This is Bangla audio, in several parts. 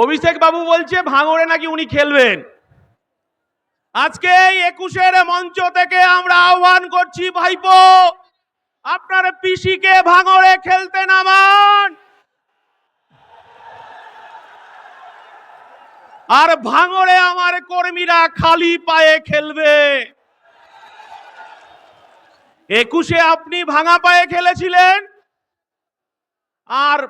অভিষেক বাবু বলছে ভাঙড়ে নাকি উনি খেলবেন। আজকে এই 21-এর মঞ্চ থেকে আমরা আহ্বান করছি, ভাইপো আপনার পিসিকে ভাঙড়ে খেলতে নামান, আর ভাঙড়ে আমার কর্মীরা খালি পায়ে খেলবে। 21-এ আপনি ভাঙা পায়ে খেলেছিলেন, আর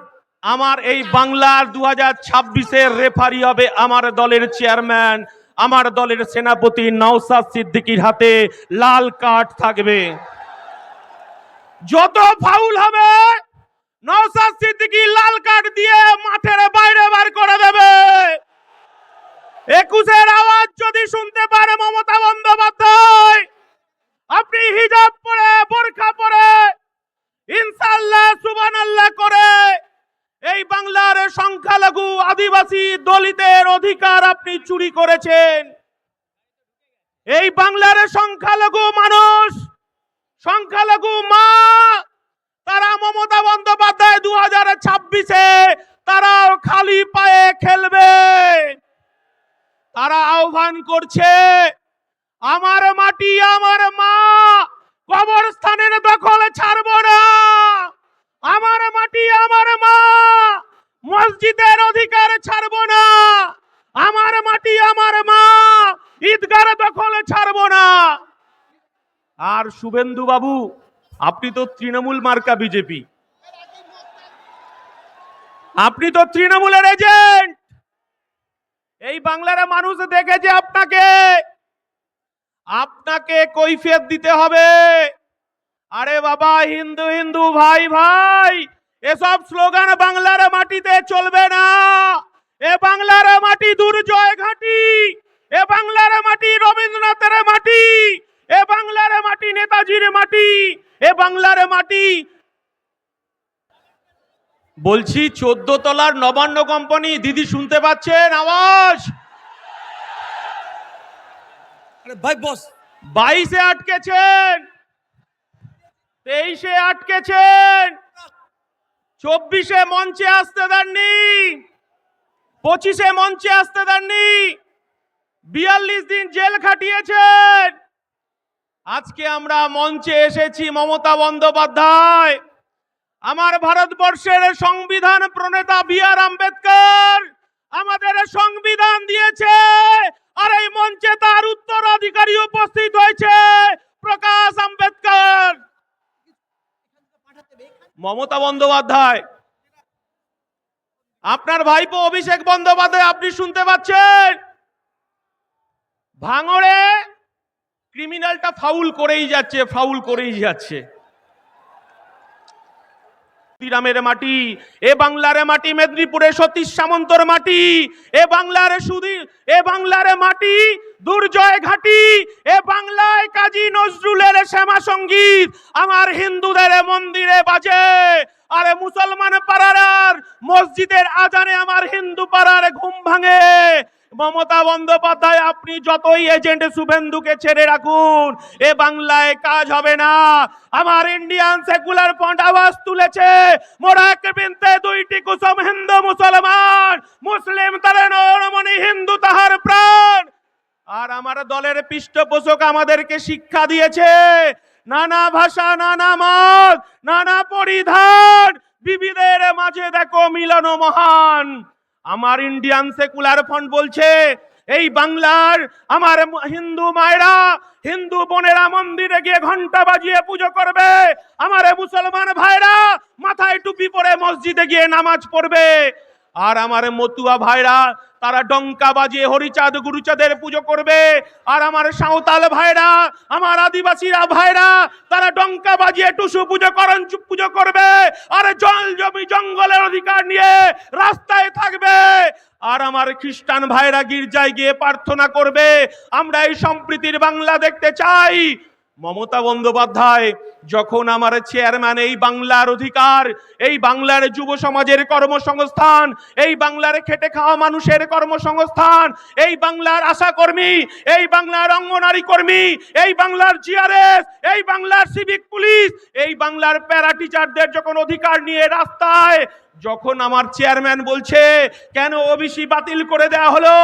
আমার এই বাংলার 2026-এর রেফারি হবে আমার দলের চেয়ারম্যান, আমার দলের সেনাপতি নওশাদ সিদ্দিকীর হাতে লাল কার্ড থাকবে। যত ফাউল হবে নওশাদ সিদ্দিকী লাল কার্ড দিয়ে মাঠের বাইরে বার করে দেবে। 21-এর আওয়াজ যদি শুনতে পারে মমতা বন্দ্যোপাধ্যায়, আপনি হিজাব পরে বোরকা পরে ইনশাআল্লাহ সুবহানাল্লাহ করে এই বাংলার সংখ্যালঘু আদিবাসী দলিতের অধিকার আপনি চুরি করেছেন। এই বাংলার সংখ্যালঘু মানুষ, সংখ্যালঘু মা, তারা মমতা বন্দ্যোপাধ্যায় 2026-এ তারাও খালি পায়ে খেলবে। তারা আহ্বান করছে, আমার মাটি আমার মা, কবরস্থানের দখল ছাড়ব না। আমার মাটি আমার মা, মসজিদের অধিকার ছাড়ব না। আমার মাটি আমার মা, ঈদগার দখল ছাড়ব না। আর শুভেন্দু বাবু, আপনি তো তৃণমূল মার্কা বিজেপি, আপনি তো তৃণমূলের এজেন্ট। এই বাংলার মানুষ দেখেছে আপনাকে, আপনাকে কৈফিয়ত দিতে হবে। আরে বাবা, হিন্দু হিন্দু ভাই ভাই, এসব স্লোগান বাংলার মাটিতে চলবে না। এ বাংলার মাটি দুর্জয় ঘাঁটি, এ বাংলার মাটি রবীন্দ্রনাথের মাটি, এ বাংলার মাটি নেতাজির মাটি, এ বাংলার মাটি। বলছি 14 তলার নবান্ন কোম্পানি, দিদি শুনতে পাচ্ছেন আওয়াজ? ভাই বস 22-এ আটকেছেন, 23-এ আটকেছেন, 24-এ মঞ্চে আসতে দেননি, 25-এ মঞ্চে আসতে দেননি, 42 দিন জেল খাটিয়েছেন। আজকে আমরা মঞ্চে এসেছি, মমতা বন্দ্যোপাধ্যায়, আমার ভারতবর্ষের সংবিধান প্রণেতা বি.আর. আম্বেদকর আমাদের সংবিধান দিয়েছে, আর এই মঞ্চে তার উত্তরাধিকারী উপস্থিত হয়েছে প্রকাশ আম্বেদকর। মমতা বন্দ্যোপাধ্যায়, আপনার ভাইপো অভিষেক বন্দ্যোপাধ্যায়, আপনি শুনতে পাচ্ছেন? ভাঙড়ে ক্রিমিনালটা ফাউল করেই যাচ্ছে, ফাউল করেই যাচ্ছে। রামের মাটি, এ বাংলার মাটি মেদিনীপুরে সতীশ সামন্তর মাটি, এ বাংলার সুধীর, এ বাংলার মাটি দুর্জয় ঘাটি, এ বাংলায় কাজী নজরুলের শ্যামা সঙ্গীত আমার হিন্দুদের মন্দিরে বাজে, আরে মুসলমান পাড়ার মসজিদের আজানে আমার হিন্দু পাড়ার ঘুম ভাঙে। মমতা বন্দ্যোপাধ্যায়, আপনি যতই এজেন্ট শুভেন্দুকে ছেড়ে রাখুন, এ বাংলায় কাজ হবে না। আমার ইন্ডিয়ান সেকুলার ফ্রন্ট আওয়াজ তুলেছে, মোরা এক বিনতে দুইটি কুসুম, হিন্দু মুসলমান, মুসলিম তারে নরমণি, হিন্দু তাহার প্রাণ। আর আমার দলের পৃষ্ঠপোষক আমাদেরকে শিক্ষা দিয়েছে, নানা ভাষা, নানা মত, নানা পরিধান, বিবিধের মাঝে দেখো মিলন মহান। আমার ইন্ডিয়ান সেকুলার ফ্রন্ট বলছে, এই বাংলার আমার হিন্দু মায়েরা, হিন্দু বোনেরা মন্দিরে গিয়ে ঘন্টা বাজিয়ে পুজো করবে, আমার মুসলমান ভাইরা মাথায় টুপি পরে মসজিদে গিয়ে নামাজ পড়বে, আর আমার মতুয়া ভাইরা তারা ডঙ্কা বাজিয়ে হরিচাঁদ গুরুচাঁদের পুজো করবে, আর আমার সাঁওতাল ভাইরা, আমার আদিবাসীরা ভাইরা তারা ডঙ্কা বাজিয়ে টুসু পুজো পুজো করবে, আর জল জমি জঙ্গলের অধিকার নিয়ে রাস্তায় থাকবে, আর আমার খ্রিস্টান ভাইরা গির্জায় গিয়ে প্রার্থনা করবে। আমরা এই সম্প্রীতির বাংলা দেখতে চাই। মমতা বন্দ্যোপাধ্যায় যখন আমার চেয়ারম্যান, এই বাংলার অধিকার, এই বাংলার যুব সমাজের কর্মসংস্থান, এই বাংলার খেটে খাওয়া মানুষের কর্মসংস্থান, এই বাংলার আশা কর্মী, এই বাংলার অঙ্গনারী কর্মী, এই বাংলার জিআরএস, এই বাংলার সিভিক পুলিশ, এই বাংলার প্যারা টিচারদের যখন অধিকার নিয়ে রাস্তায় যখন আমার চেয়ারম্যান বলছে কেন ওবিসি বাতিল করে দেওয়া হলো,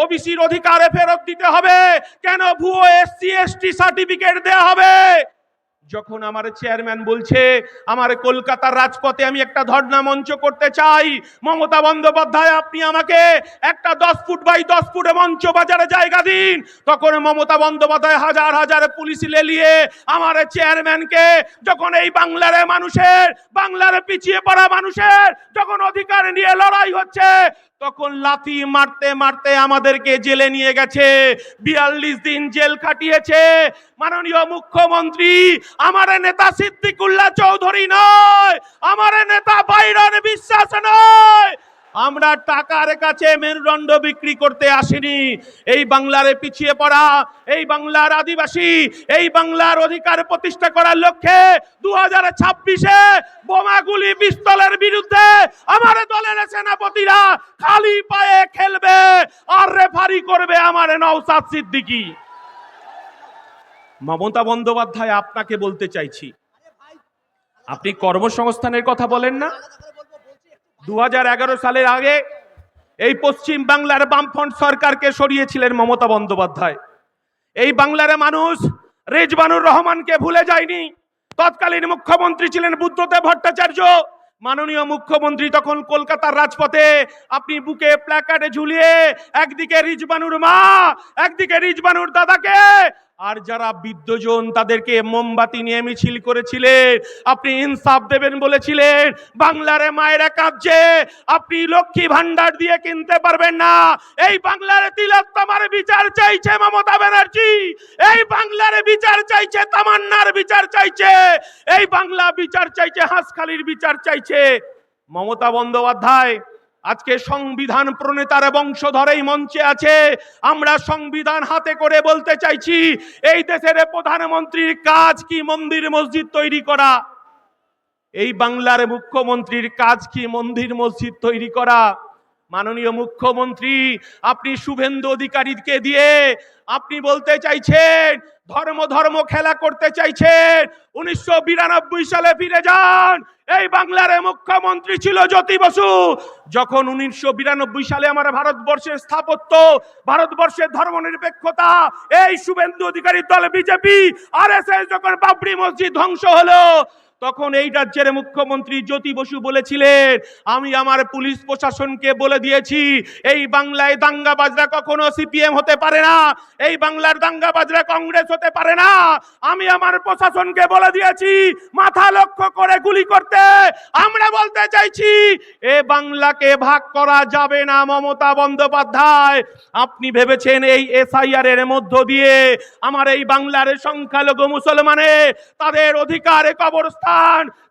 ওবিসির অধিকারে ফেরত দিতে হবে, কেন ভুয়ো এসসি এসটি সার্টিফিকেট দেওয়া হবে, যখন আমার চেয়ারম্যান বলছে আমার কলকাতার রাজপথে আমি একটা ধর্ণা মঞ্চ করতে চাই, মমতা বন্দ্যোপাধ্যায় আপনি আমাকে একটা 10 ফুট বাই 10 ফুটে মঞ্চ বাজারে জায়গা দিন, তখন মমতা বন্দ্যোপাধ্যায় হাজার হাজার পুলিশ লেলিয়ে আমার চেয়ারম্যানকে, যখন এই বাংলার মানুষের, বাংলার পিছিয়ে পড়া মানুষের যখন অধিকার নিয়ে লড়াই হচ্ছে, তখন লাথি মারতে মারতে আমাদেরকে জেলে নিয়ে গেছে, 42 দিন জেল খাটিয়েছে। মাননীয় মুখ্যমন্ত্রী, আমার নেতা সিদ্দিকুল্লাহ চৌধুরী নয়, আমার নেতা বাইরন বিশ্বাস নয়, আমরা টাকার কাছে মেরুদণ্ড বিক্রি করতে আসিনি। এই বাংলার পিছিয়ে পড়া, এই বাংলার আদিবাসী, এই বাংলার অধিকার প্রতিষ্ঠা করার লক্ষ্যে 2026-এ বোমাগুলি পিস্তলের বিরুদ্ধে আমার দলের সেনাপতিরা খালি পায়ে খেলবে আর রেফারি করবে আমার নওশাদ সিদ্দিকী। মমতা বন্দ্যোপাধ্যায়, আপনাকে বলতে চাইছি, আপনি কর্মসংস্থানের কথা বলেন না? 2011 সালের আগে এই পশ্চিম বাংলার বামফ্রন্ট সরকারকে সরিয়েছিলেন মমতা বন্দ্যোপাধ্যায়। এই বাংলার মানুষ রেজবানুর রহমানকে ভুলে যায়নি। তৎকালীন মুখ্যমন্ত্রী ছিলেন বুদ্ধদেব ভট্টাচার্য। মাননীয় মুখ্যমন্ত্রী তখন কলকাতার রাজপথে আপনি বুকে প্ল্যাকার্ডে ঝুলিয়ে একদিকে রিজবানুর মা, একদিকে রিজবানুর দাদাকে, আর যারা বিদ্যজন তাদেরকে মোমবাতি নিয়ে মিছিল করেছিলেন। আপনি ইনসাফ দেবেন বলেছিলেন, বাংলার মায়েরা কাঁদছে, আপনি লক্ষ্মী ভান্ডার দিয়ে কিনতে পারবেন না। এই বাংলার তিলোত্তমার বিচার চাইছে মমতা ব্যানার্জি, এই বাংলার বিচার চাইছে তামান্নার বিচার চাইছে, এই বাংলা বিচার চাইছে, হাঁসখালির বিচার চাইছে মমতা বন্দ্যোপাধ্যায়। আজকে সংবিধান প্রণেতার বংশধরেই মঞ্চে আছে। আমরা সংবিধান হাতে করে বলতে চাইছি, এই দেশের প্রধানমন্ত্রীর কাজ কি মন্দির মসজিদ তৈরি করা? এই বাংলার মুখ্যমন্ত্রীর কাজ কি মন্দির মসজিদ তৈরি করা? মাননীয় মুখ্যমন্ত্রী, আপনি শুভেন্দু অধিকারীকে দিয়ে আপনি বলতে চাইছেন ধর্ম ধর্ম খেলা করতে চাইছেন। 1992 সালে ফিরে যান। এই বাংলার মুখ্যমন্ত্রী ছিল জ্যোতি বসু। যখন 1992 সালে আমার ভারতবর্ষের স্থাপত্য, ভারতবর্ষের ধর্মনিরপেক্ষতা, এই শুভেন্দু অধিকারী দল বিজেপি আরএসএস যখন বাবরি মসজিদ ধ্বংস হলো, তখন এই রাজ্যের মুখ্যমন্ত্রী জ্যোতি বসু বলেছিলেন, আমি আমার পুলিশ প্রশাসনকে বলে দিয়েছি এই বাংলায় দাঙ্গাবাজরা কখনো সিপিএম হতে পারে না, এই বাংলার দাঙ্গাবাজরা কংগ্রেস হতে পারে না। আমি আমার প্রশাসনকে বলে দিয়েছি মাথা লক্ষ্য করে গুলি করতে। আমরা বলতে চাইছি এ বাংলাকে ভাগ করা যাবে না। মমতা বন্দ্যোপাধ্যায়, আপনি ভেবেছেন এই এসআইআর এর মধ্য দিয়ে আমার এই বাংলার সংখ্যালঘু মুসলমানে তাদের অধিকারে কবরস্থান,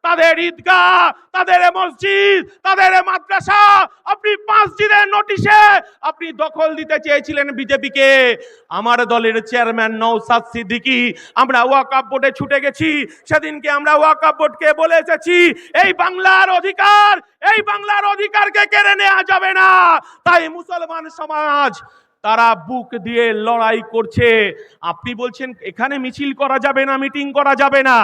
তাদের ঈদগাহ, তাদের মসজিদ, তাদের মাদ্রাসা আপনি 5 দিনের নোটিশে আপনি দখল দিতে চেয়েছিলেন বিজেপিকে। আমার দলের চেয়ারম্যান নওশাদ সিদ্দিকী, আমরা ওয়াকফ বোর্ডে ছুটে গেছি। সেদিনকে আমরা ওয়াকফ বোর্ডকে বলে এসেছি এই বাংলার অধিকার, এই বাংলার অধিকারকে কেড়ে নেওয়া যাবে না। তাই মুসলমান সমাজ তারা বুক দিয়ে লড়াই করছে। আপনি বলছেন এখানে মিছিল করা যাবে না, মিটিং করা যাবে না,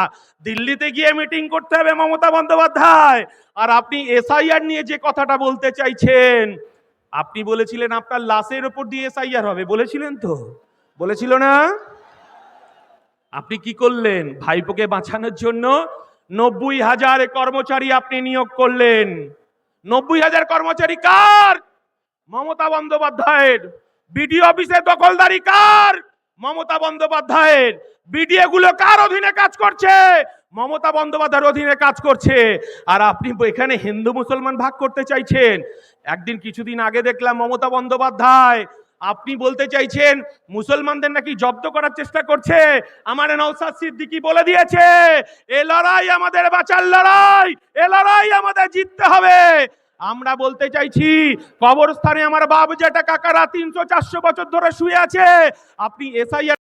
দিল্লিতে গিয়ে মিটিং করতে হবে মমতা বন্দ্যোপাধ্যায়। আর আপনি এসআইআর নিয়ে যে কথাটা বলতে চাইছেন, আপনি বলেছিলেন আপনার লাশের উপর দিয়ে এসআইআর হবে, বলেছিলেন তো? বলেছিল না? আপনি কি করলেন? ভাইপোকে বাঁচানোর জন্য 90,000 কর্মচারী আপনি নিয়োগ করলেন। 90,000 কর্মচারী কার? মমতা বন্দ্যোপাধ্যায়ের। বিডিও অফিসে দখলদারি কার? মমতা বন্দ্যোপাধ্যায়ের। বিডিও গুলো কার অধীনে কাজ করছে? মমতা বন্দ্যোপাধ্যায়ের অধীনে কাজ করছে। আর আপনি এখানে হিন্দু মুসলমান ভাগ করতে চাইছেন। একদিন কিছুদিন আগে দেখলাম মমতা বন্দ্যোপাধ্যায় আপনি বলতে চাইছেন মুসলমানদের নাকি জব্দ করার চেষ্টা করছে। আমার নওশাদ সিদ্দিকী বলে দিয়েছে এ লড়াই আমাদের বাঁচার লড়াই, এ লড়াই আমাদের জিততে হবে। আমরা বলতে চাইছি কবরস্থানে আমার বাপ জেঠা কাকারা 300-400 বছর ধরে শুয়ে আছে। আপনি এসআইআর